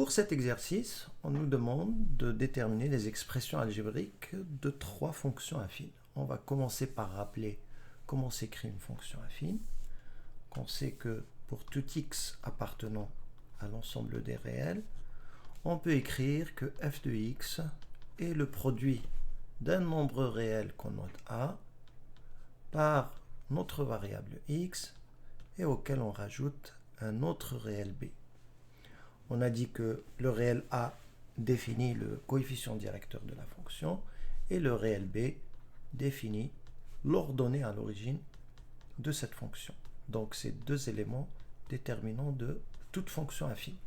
Pour cet exercice, on nous demande de déterminer les expressions algébriques de 3 fonctions affines. On va commencer par rappeler comment s'écrit une fonction affine. On sait que pour tout x appartenant à l'ensemble des réels, on peut écrire que f de x est le produit d'un nombre réel qu'on note a par notre variable x et auquel on rajoute un autre réel b. On a dit que le réel a définit le coefficient directeur de la fonction et le réel b définit l'ordonnée à l'origine de cette fonction. Donc, c'est deux éléments déterminants de toute fonction affine.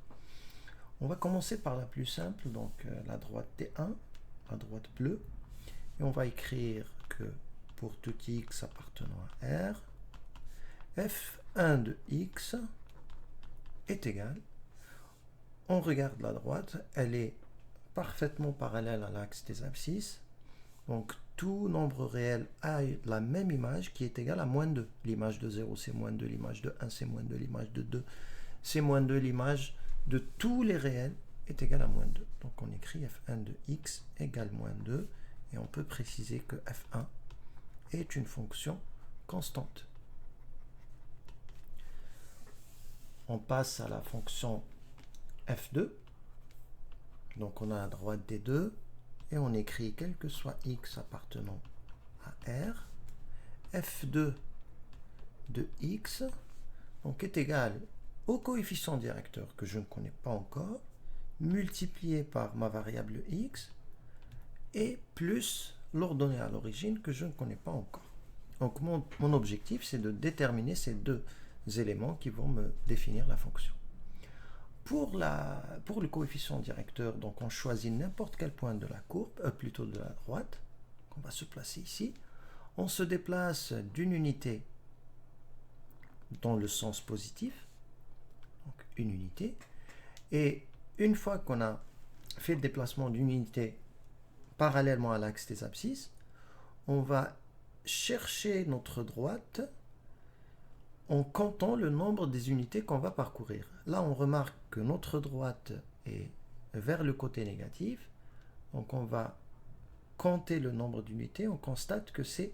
On va commencer par la plus simple, donc la droite T1, la droite bleue, et on va écrire que pour tout x appartenant à R, f1 de x est égal. On regarde la droite, elle est parfaitement parallèle à l'axe des abscisses. Donc tout nombre réel a la même image qui est égale à moins 2. L'image de 0 c'est moins 2, l'image de 1 c'est moins 2, l'image de 2 c'est moins 2, l'image de tous les réels est égale à moins 2. Donc on écrit f1 de x égale moins 2 et on peut préciser que f1 est une fonction constante. On passe à la fonction f2. Donc on a la droite des deux et on écrit quel que soit x appartenant à R, f2 de x donc est égal au coefficient directeur que je ne connais pas encore, multiplié par ma variable x et plus l'ordonnée à l'origine que je ne connais pas encore. Donc mon objectif c'est de déterminer ces deux éléments qui vont me définir la fonction. Pour le coefficient directeur, donc on choisit n'importe quel point de la courbe, plutôt de la droite, on va se placer ici. On se déplace d'une unité dans le sens positif, donc une unité, et une fois qu'on a fait le déplacement d'une unité parallèlement à l'axe des abscisses, on va chercher notre droite en comptant le nombre des unités qu'on va parcourir. Là, on remarque que notre droite est vers le côté négatif. Donc, on va compter le nombre d'unités. On constate que c'est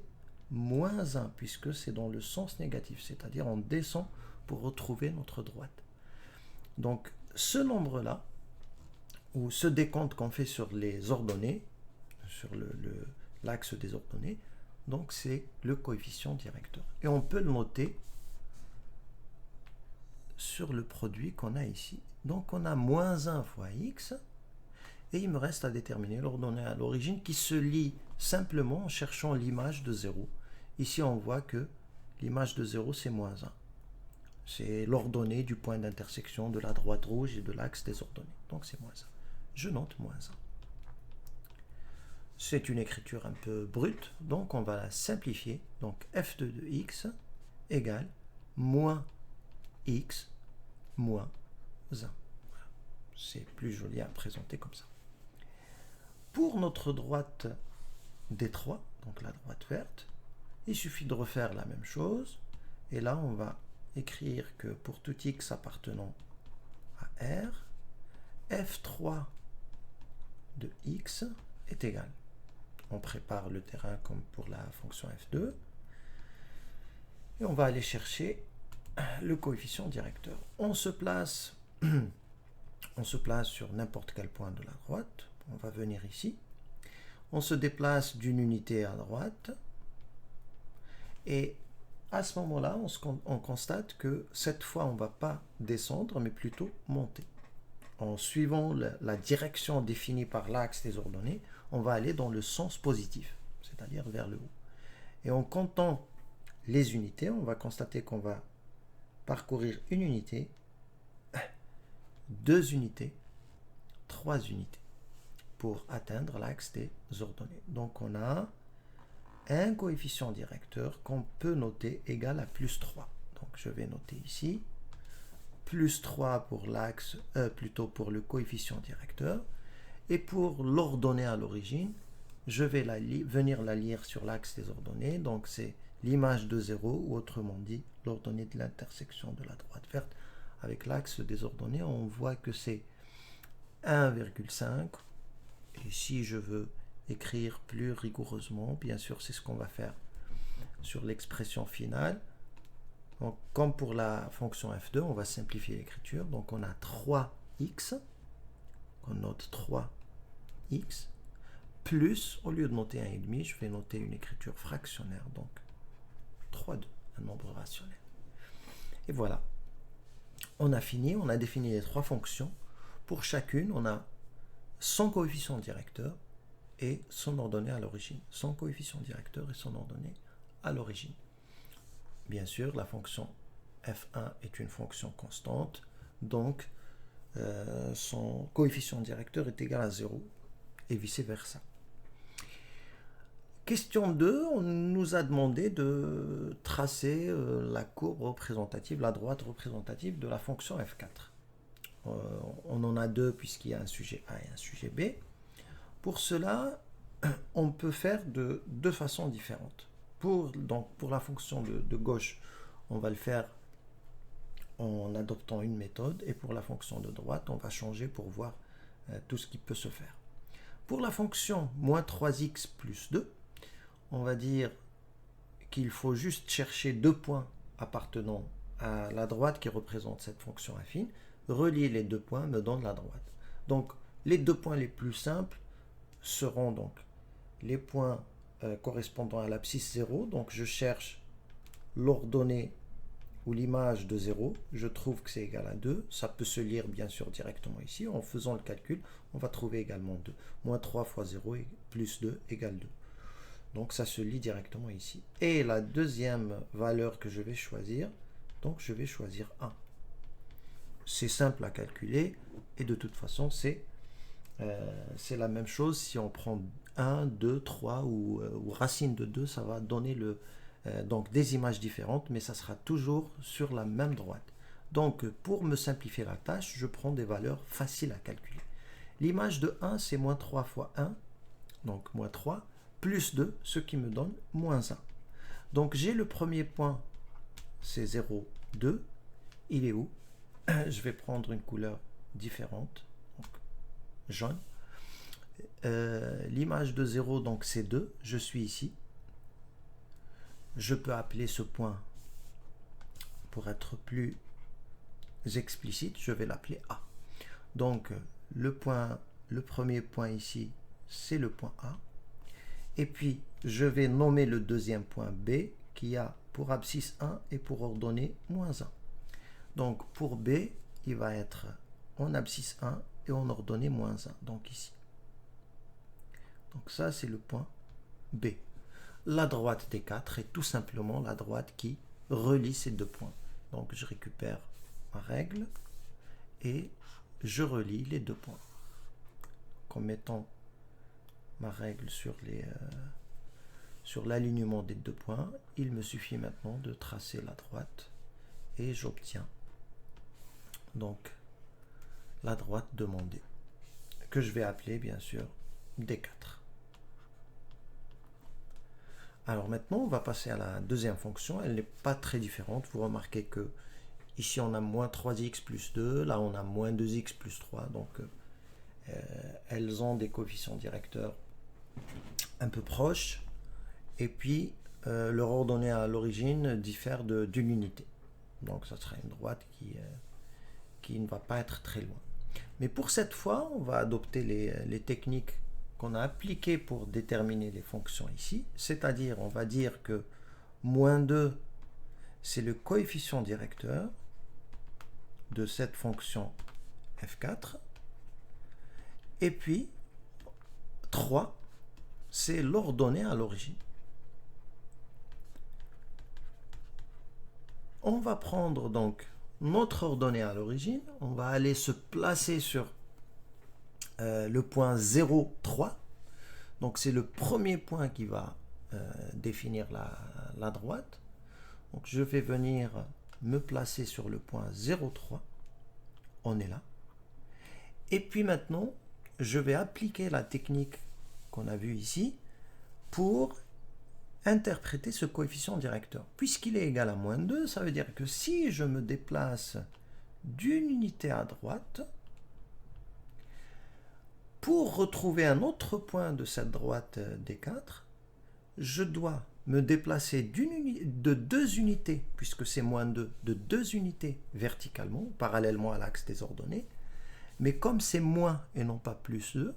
moins 1, puisque c'est dans le sens négatif. C'est-à-dire, on descend pour retrouver notre droite. Donc, ce nombre-là, ou ce décompte qu'on fait sur les ordonnées, sur l'axe des ordonnées, donc c'est le coefficient directeur. Et on peut le noter sur le produit qu'on a ici. Donc on a moins 1 fois x, et il me reste à déterminer l'ordonnée à l'origine qui se lie simplement en cherchant l'image de 0. Ici on voit que l'image de 0 c'est moins 1. C'est l'ordonnée du point d'intersection de la droite rouge et de l'axe des ordonnées. Donc c'est moins 1. Je note moins 1. C'est une écriture un peu brute, donc on va la simplifier. Donc f2 de x égale moins x moins 1. Voilà. C'est plus joli à présenter comme ça. Pour notre droite D3, donc la droite verte, il suffit de refaire la même chose. Et là, on va écrire que pour tout x appartenant à R, f3 de x est égal. On prépare le terrain comme pour la fonction f2. Et on va aller chercher le coefficient directeur. On se place sur n'importe quel point de la droite. On va venir ici. On se déplace d'une unité à droite. Et à ce moment-là, on constate que cette fois, on ne va pas descendre, mais plutôt monter. En suivant la direction définie par l'axe des ordonnées, on va aller dans le sens positif, c'est-à-dire vers le haut. Et en comptant les unités, on va constater qu'on va parcourir une unité, 2 unités, 3 unités pour atteindre l'axe des ordonnées. Donc on a un coefficient directeur qu'on peut noter égal à plus 3. Donc je vais noter ici plus 3 pour l'axe, plutôt pour le coefficient directeur. Et pour l'ordonnée à l'origine, je vais venir la lire sur l'axe des ordonnées. Donc c'est l'image de 0, ou autrement dit, l'ordonnée de l'intersection de la droite verte avec l'axe des ordonnées. On voit que c'est 1,5. Et si je veux écrire plus rigoureusement, bien sûr, c'est ce qu'on va faire sur l'expression finale. Donc, comme pour la fonction f2, on va simplifier l'écriture. Donc, on a 3x, on note 3x, plus, au lieu de noter 1,5, je vais noter une écriture fractionnaire, donc 3,2, un nombre rationnel. Et voilà, on a fini, on a défini les trois fonctions. Pour chacune, on a son coefficient directeur et son ordonnée à l'origine. Son coefficient directeur et son ordonnée à l'origine. Bien sûr, la fonction f1 est une fonction constante, donc son coefficient directeur est égal à 0 et vice-versa. Question 2, on nous a demandé de tracer la courbe représentative, la droite représentative de la fonction f4. On en a deux puisqu'il y a un sujet A et un sujet B. Pour cela, on peut faire de deux façons différentes. Pour la fonction de gauche, on va le faire en adoptant une méthode, et pour la fonction de droite, on va changer pour voir tout ce qui peut se faire. Pour la fonction moins 3x plus 2, on va dire qu'il faut juste chercher deux points appartenant à la droite qui représente cette fonction affine. Relier les deux points me donne la droite. Donc, les deux points les plus simples seront donc les points correspondant à l'abscisse 0. Donc, je cherche l'ordonnée ou l'image de 0. Je trouve que c'est égal à 2. Ça peut se lire bien sûr directement ici. En faisant le calcul, on va trouver également 2. Moins 3 fois 0 plus 2 égale 2. Donc, ça se lit directement ici. Et la deuxième valeur que je vais choisir, donc je vais choisir 1. C'est simple à calculer et de toute façon, c'est la même chose. Si on prend 1, 2, 3 ou racine de 2, ça va donner donc des images différentes, mais ça sera toujours sur la même droite. Donc, pour me simplifier la tâche, je prends des valeurs faciles à calculer. L'image de 1, c'est moins 3 fois 1, donc moins 3, plus 2, ce qui me donne moins 1. Donc, j'ai le premier point, c'est 0, 2. Il est où? Je vais prendre une couleur différente, donc jaune. L'image de 0, donc c'est 2. Je suis ici. Je peux appeler ce point, pour être plus explicite, je vais l'appeler A. Donc, le premier point ici, c'est le point A. Et puis, je vais nommer le deuxième point B, qui a pour abscisse 1 et pour ordonnée moins 1. Donc, pour B, il va être en abscisse 1 et en ordonnée moins 1, donc ici. Donc, ça, c'est le point B. La droite des 4 est tout simplement la droite qui relie ces deux points. Donc, je récupère ma règle et je relie les deux points. Donc, en mettant ma règle sur l'alignement des deux points, il me suffit maintenant de tracer la droite et j'obtiens donc la droite demandée, que je vais appeler bien sûr D4. Alors maintenant, on va passer à la deuxième fonction. Elle n'est pas très différente. Vous remarquez que ici on a moins 3x plus 2, là on a moins 2x plus 3. Donc elles ont des coefficients directeurs un peu proches. Et puis leur ordonnée à l'origine diffère d'une unité. Donc ça sera une droite qui ne va pas être très loin. Mais pour cette fois, on va adopter les techniques qu'on a appliquées pour déterminer les fonctions ici. C'est-à-dire, on va dire que moins 2, c'est le coefficient directeur de cette fonction f4. Et puis, 3, c'est l'ordonnée à l'origine. On va prendre donc notre ordonnée à l'origine, on va aller se placer sur le point 0, 3. Donc c'est le premier point qui va définir la droite. Donc je vais venir me placer sur le point 0, 3. On est là. Et puis maintenant, je vais appliquer la technique qu'on a vue ici pour interpréter ce coefficient directeur. Puisqu'il est égal à moins 2, ça veut dire que si je me déplace d'une unité à droite, Pour retrouver un autre point de cette droite D4, je dois me déplacer de 2 unités, puisque c'est moins 2, de 2 unités verticalement, parallèlement à l'axe des ordonnées. Mais comme c'est moins et non pas plus 2,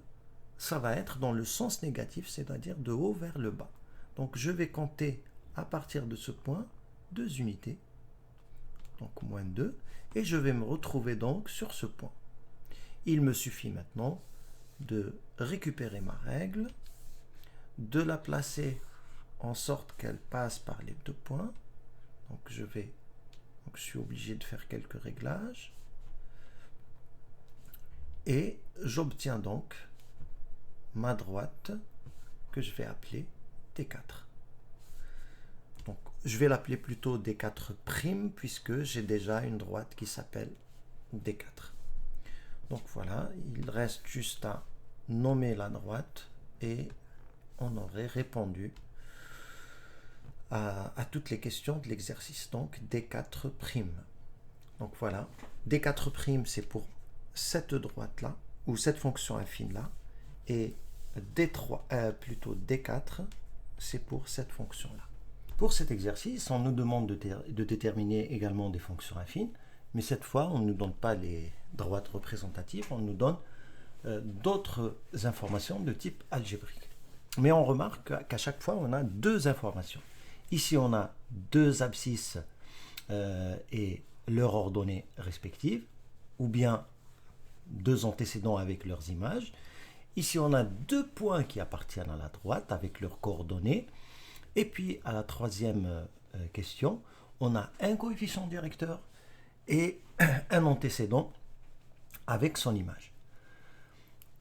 ça va être dans le sens négatif, c'est-à-dire de haut vers le bas. Donc je vais compter à partir de ce point 2 unités, donc moins 2, et je vais me retrouver donc sur ce point. Il me suffit maintenant de récupérer ma règle, de la placer en sorte qu'elle passe par les 2 points. Donc je suis obligé de faire quelques réglages. Et j'obtiens donc ma droite que je vais appeler D4. Donc je vais l'appeler plutôt D4' puisque j'ai déjà une droite qui s'appelle D4. Donc voilà, il reste juste à nommer la droite et on aurait répondu à toutes les questions de l'exercice. Donc D4'. Donc voilà, D4' c'est pour cette droite-là, ou cette fonction affine-là, et plutôt D4, c'est pour cette fonction-là. Pour cet exercice, on nous demande de déterminer également des fonctions affines, mais cette fois, on ne nous donne pas les droites représentatives, on nous donne d'autres informations de type algébrique. Mais on remarque qu'à chaque fois, on a 2 informations. Ici, on a 2 abscisses et leurs ordonnées respectives, ou bien 2 antécédents avec leurs images. Ici, on a 2 points qui appartiennent à la droite avec leurs coordonnées. Et puis, à la troisième question, on a un coefficient directeur et un antécédent avec son image.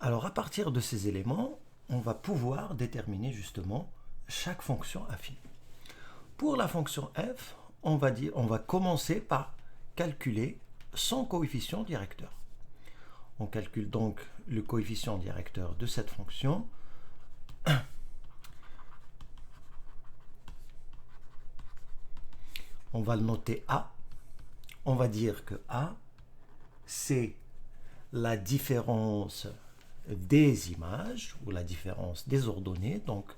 Alors, à partir de ces éléments, on va pouvoir déterminer justement chaque fonction affine. Pour la fonction f, on va commencer par calculer son coefficient directeur. On calcule donc le coefficient directeur de cette fonction. On va le noter A. On va dire que A, c'est la différence des images, ou la différence des ordonnées. Donc,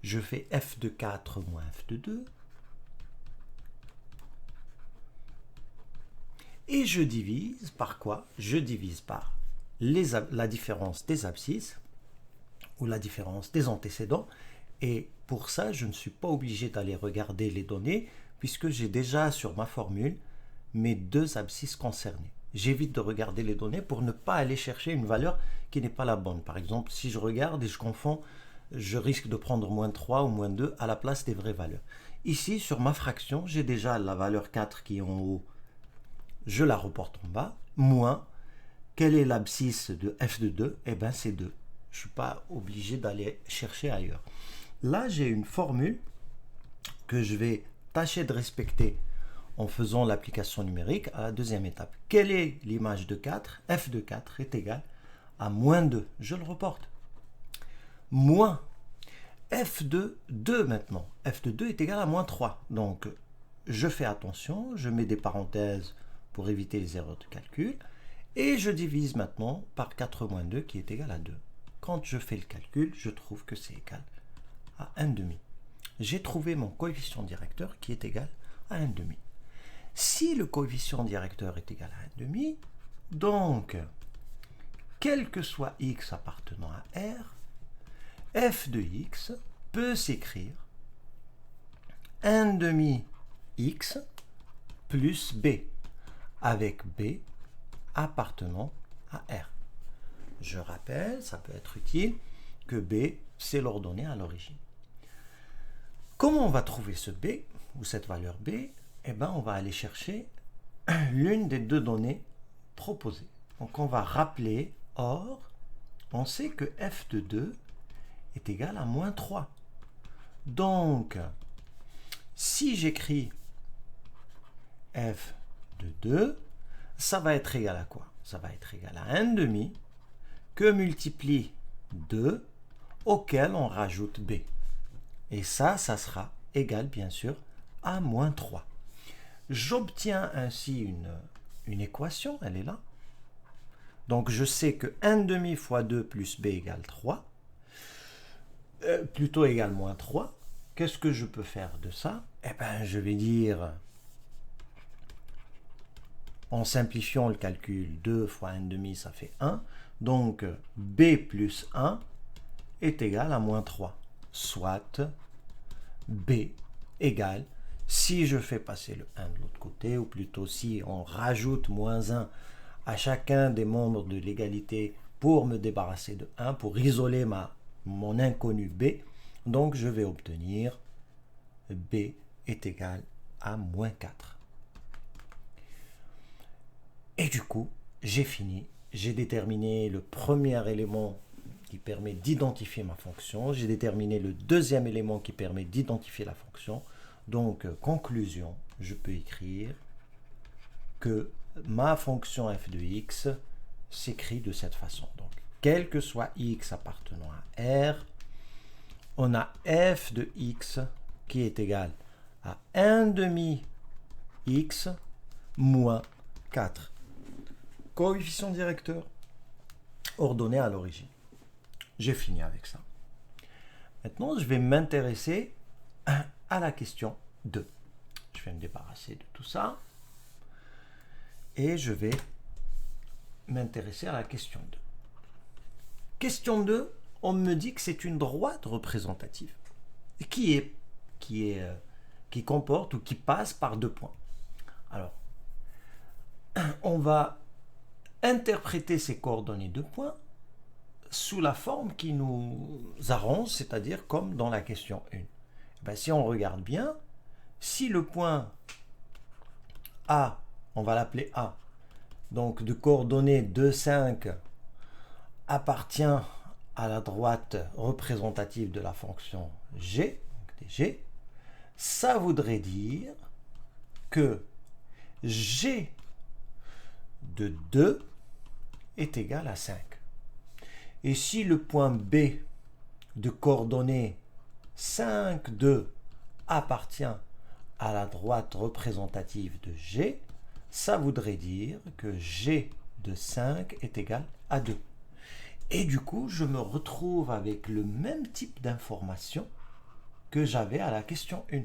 je fais f de 4 moins f de 2. Et je divise par quoi? Je divise par la différence des abscisses, ou la différence des antécédents. Et pour ça, je ne suis pas obligé d'aller regarder les données, puisque j'ai déjà sur ma formule mes 2 abscisses concernées. J'évite de regarder les données pour ne pas aller chercher une valeur qui n'est pas la bonne. Par exemple, si je regarde et je confonds, je risque de prendre moins 3 ou moins 2 à la place des vraies valeurs. Ici, sur ma fraction, j'ai déjà la valeur 4 qui est en haut. Je la reporte en bas, moins, quelle est l'abscisse de f de 2? Eh bien, c'est 2. Je ne suis pas obligé d'aller chercher ailleurs. Là, j'ai une formule que je vais tâcher de respecter en faisant l'application numérique à la deuxième étape. Quelle est l'image de 4? F de 4 est égal à moins 2. Je le reporte. Moins f de 2 maintenant. F de 2 est égal à moins 3. Donc, je fais attention, je mets des parenthèses pour éviter les erreurs de calcul. Et je divise maintenant par 4 moins 2 qui est égal à 2. Quand je fais le calcul, je trouve que c'est égal à 1,5. J'ai trouvé mon coefficient directeur qui est égal à 1,5. Si le coefficient directeur est égal à 1,5, donc, quel que soit x appartenant à R, f de x peut s'écrire 1,5 x plus b, avec b appartenant à R. Je rappelle, ça peut être utile, que b, c'est l'ordonnée à l'origine. Comment on va trouver ce b, ou cette valeur b? Eh bien, on va aller chercher l'une des 2 données proposées. Donc, on va rappeler, or, on sait que f de 2 est égal à moins 3. Donc, si j'écris f de 2, ça va être égal à quoi? Ça va être égal à 1,5 que multiplie 2 auquel on rajoute b. Et ça sera égal, bien sûr, à moins 3. J'obtiens ainsi une équation, elle est là. Donc je sais que 1 demi fois 2 plus b égale 3, plutôt égale moins 3. Qu'est-ce que je peux faire de ça? Eh bien, je vais dire, en simplifiant le calcul, 2 fois 1 demi, ça fait 1. Donc b plus 1 est égal à moins 3. Soit b égale, si je fais passer le 1 de l'autre côté, ou plutôt si on rajoute moins 1 à chacun des membres de l'égalité pour me débarrasser de 1, pour isoler mon inconnu b, donc je vais obtenir b est égal à moins 4. Et du coup, j'ai fini. J'ai déterminé le premier élément qui permet d'identifier ma fonction. J'ai déterminé le deuxième élément qui permet d'identifier la fonction. Donc, conclusion, je peux écrire que ma fonction f de x s'écrit de cette façon. Donc, quel que soit x appartenant à R, on a f de x qui est égal à 1 demi x moins 4. Coefficient directeur ordonné à l'origine. J'ai fini avec ça. Maintenant, je vais m'intéresser à la question 2. Je vais me débarrasser de tout ça. Et je vais m'intéresser à la question 2. Question 2, on me dit que c'est une droite représentative qui comporte ou qui passe par 2 points. Alors, on va interpréter ces coordonnées 2 points sous la forme qui nous arrange, c'est-à-dire comme dans la question 1. Ben, si on regarde bien, si le point A, on va l'appeler A, donc de coordonnées 2, 5, appartient à la droite représentative de la fonction g, donc dg, ça voudrait dire que g de 2 est égal à 5. Et si le point B de coordonnées 5, 2 appartient à la droite représentative de G, ça voudrait dire que G de 5 est égal à 2. Et du coup, je me retrouve avec le même type d'information que j'avais à la question 1.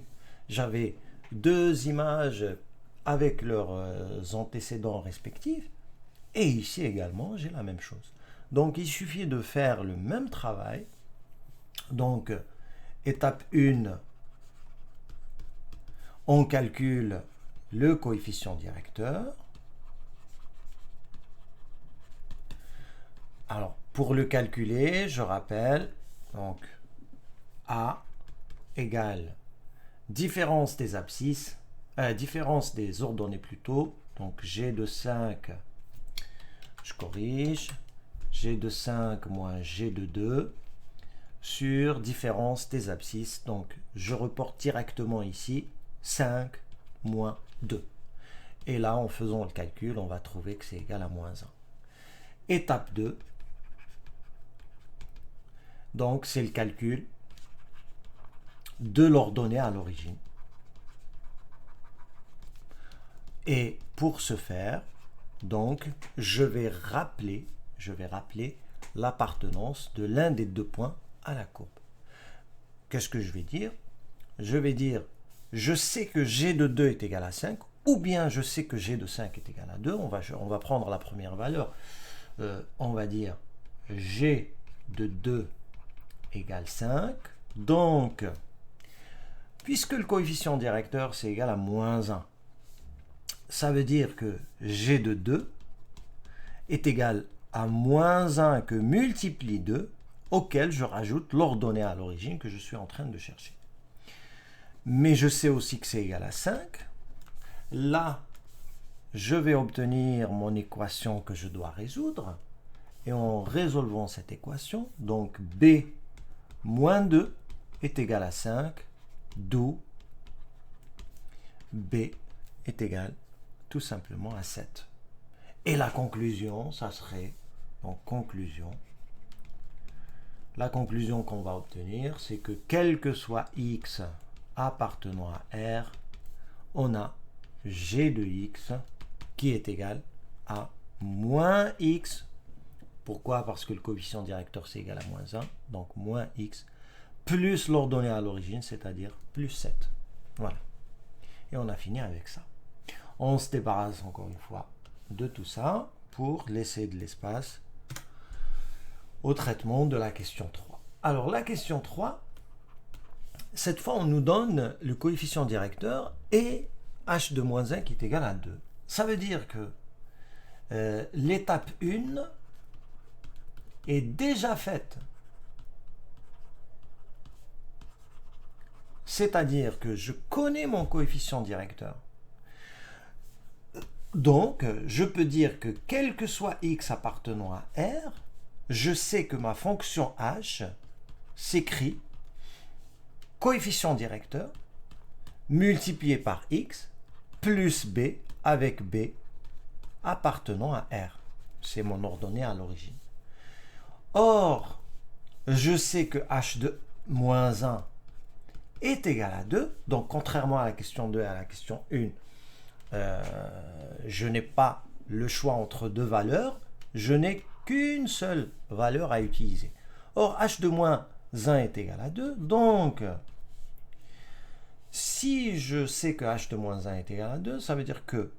J'avais 2 images avec leurs antécédents respectifs, et ici également, j'ai la même chose. Donc, il suffit de faire le même travail. Donc, étape 1, on calcule le coefficient directeur. Alors, pour le calculer, je rappelle, donc, A égale différence des abscisses, différence des ordonnées plutôt, donc G de 5, je corrige, G de 5 moins G de 2 sur différence des abscisses. Donc, je reporte directement ici 5 moins 2. Et là, en faisant le calcul, on va trouver que c'est égal à moins 1. Étape 2. Donc, c'est le calcul de l'ordonnée à l'origine. Et pour ce faire, donc, je vais rappeler l'appartenance de l'un des 2 points à la courbe. Qu'est-ce que je vais dire? Je vais dire, je sais que G de 2 est égal à 5, ou bien je sais que G de 5 est égal à 2. On va prendre la première valeur. On va dire G de 2 égale 5. Donc, puisque le coefficient directeur, c'est égal à moins 1, ça veut dire que G de 2 est égal à moins 1 que multiplie 2, auquel je rajoute l'ordonnée à l'origine que je suis en train de chercher. Mais je sais aussi que c'est égal à 5. Là, je vais obtenir mon équation que je dois résoudre. Et en résolvant cette équation, donc B moins 2 est égal à 5, d'où B est égal tout simplement à 7. Et la conclusion, ça serait, donc conclusion, la conclusion qu'on va obtenir, c'est que quel que soit x appartenant à R, on a G de x qui est égal à moins x Pourquoi? Parce que le coefficient directeur c'est égal à moins 1, donc moins x, plus l'ordonnée à l'origine, c'est-à-dire plus 7. Voilà. Et on a fini avec ça. On se débarrasse encore une fois de tout ça pour laisser de l'espace au traitement de la question 3. Alors la question 3, cette fois on nous donne le coefficient directeur et h de moins 1 qui est égal à 2. Ça veut dire que l'étape 1 est déjà faite. C'est-à-dire que je connais mon coefficient directeur. Donc, je peux dire que quel que soit x appartenant à R, je sais que ma fonction h s'écrit coefficient directeur multiplié par x plus b avec b appartenant à R. C'est mon ordonnée à l'origine. Or, je sais que h de moins 1 est égal à 2. Donc, contrairement à la question 2 et à la question 1, je n'ai pas le choix entre deux valeurs. Je n'ai qu'une seule valeur à utiliser. Or, h de moins 1 est égal à 2. Donc, si je sais que h de moins 1 est égal à 2, ça veut dire que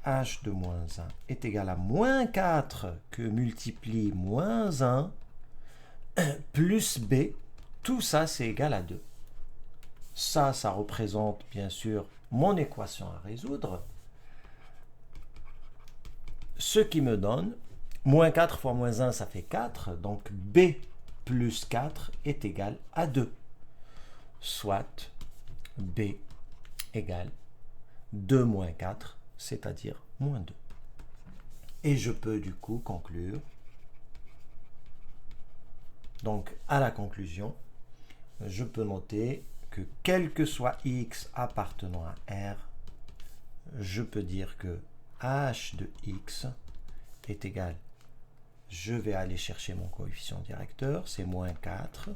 h de moins 1 est égal à moins 4 que multiplie moins 1 plus b. Tout ça, c'est égal à 2. Ça représente bien sûr mon équation à résoudre. Ce qui me donne moins 4 fois moins 1, ça fait 4. Donc b plus 4 est égal à 2. Soit b égale 2 moins 4, c'est-à-dire moins 2. Et je peux du coup conclure. Donc à la conclusion, je peux noter que quel que soit x appartenant à R, je peux dire que h de x est égal, je vais aller chercher mon coefficient directeur, c'est moins 4,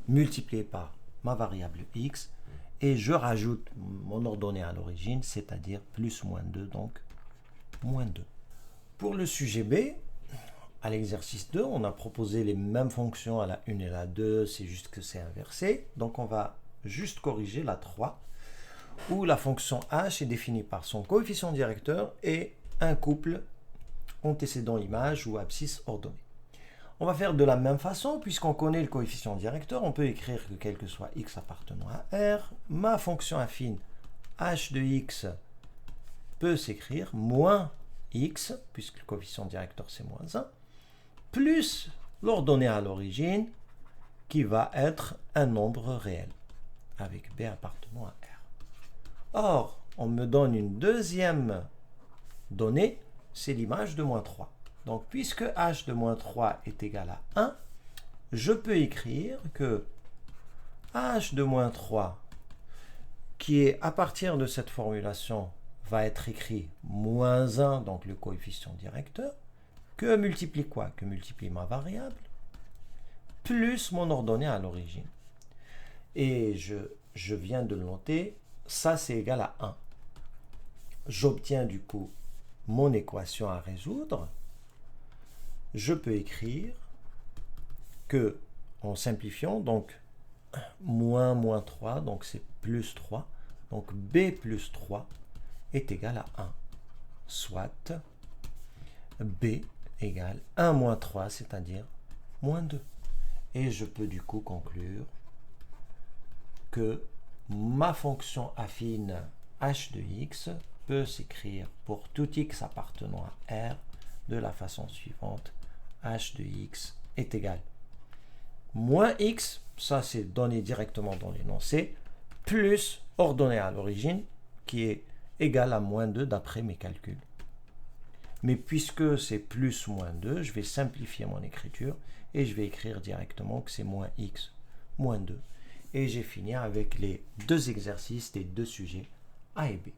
multiplié par ma variable x, et je rajoute mon ordonnée à l'origine, c'est-à-dire plus moins 2, donc moins 2. Pour le sujet B, à l'exercice 2, on a proposé les mêmes fonctions à la 1 et la 2, c'est juste que c'est inversé. Donc on va juste corriger la 3, où la fonction h est définie par son coefficient directeur et un couple antécédent-image ou abscisse ordonnée. On va faire de la même façon, puisqu'on connaît le coefficient directeur, on peut écrire que quel que soit x appartenant à R, ma fonction affine h de x peut s'écrire moins x, puisque le coefficient directeur c'est moins 1, plus l'ordonnée à l'origine, qui va être un nombre réel, avec b appartenant à R. Or, on me donne une deuxième donnée, c'est l'image de moins 3. Donc, puisque h de moins 3 est égal à 1, je peux écrire que h de moins 3, qui est à partir de cette formulation, va être écrit moins 1, donc le coefficient directeur, que multiplie quoi? Que multiplie ma variable, plus mon ordonnée à l'origine. Et je viens de le noter, ça c'est égal à 1. J'obtiens du coup mon équation à résoudre. Je peux écrire que, en simplifiant, donc moins 3, donc c'est plus 3, donc b plus 3 est égal à 1, soit b égale 1 moins 3, c'est-à-dire moins 2. Et je peux du coup conclure que ma fonction affine h de x peut s'écrire pour tout x appartenant à R de la façon suivante. H de x est égal moins x, ça c'est donné directement dans l'énoncé, plus ordonnée à l'origine, qui est égal à moins 2 d'après mes calculs. Mais puisque c'est plus moins 2, je vais simplifier mon écriture et je vais écrire directement que c'est moins x, moins 2. Et j'ai fini avec les deux exercices des deux sujets A et B.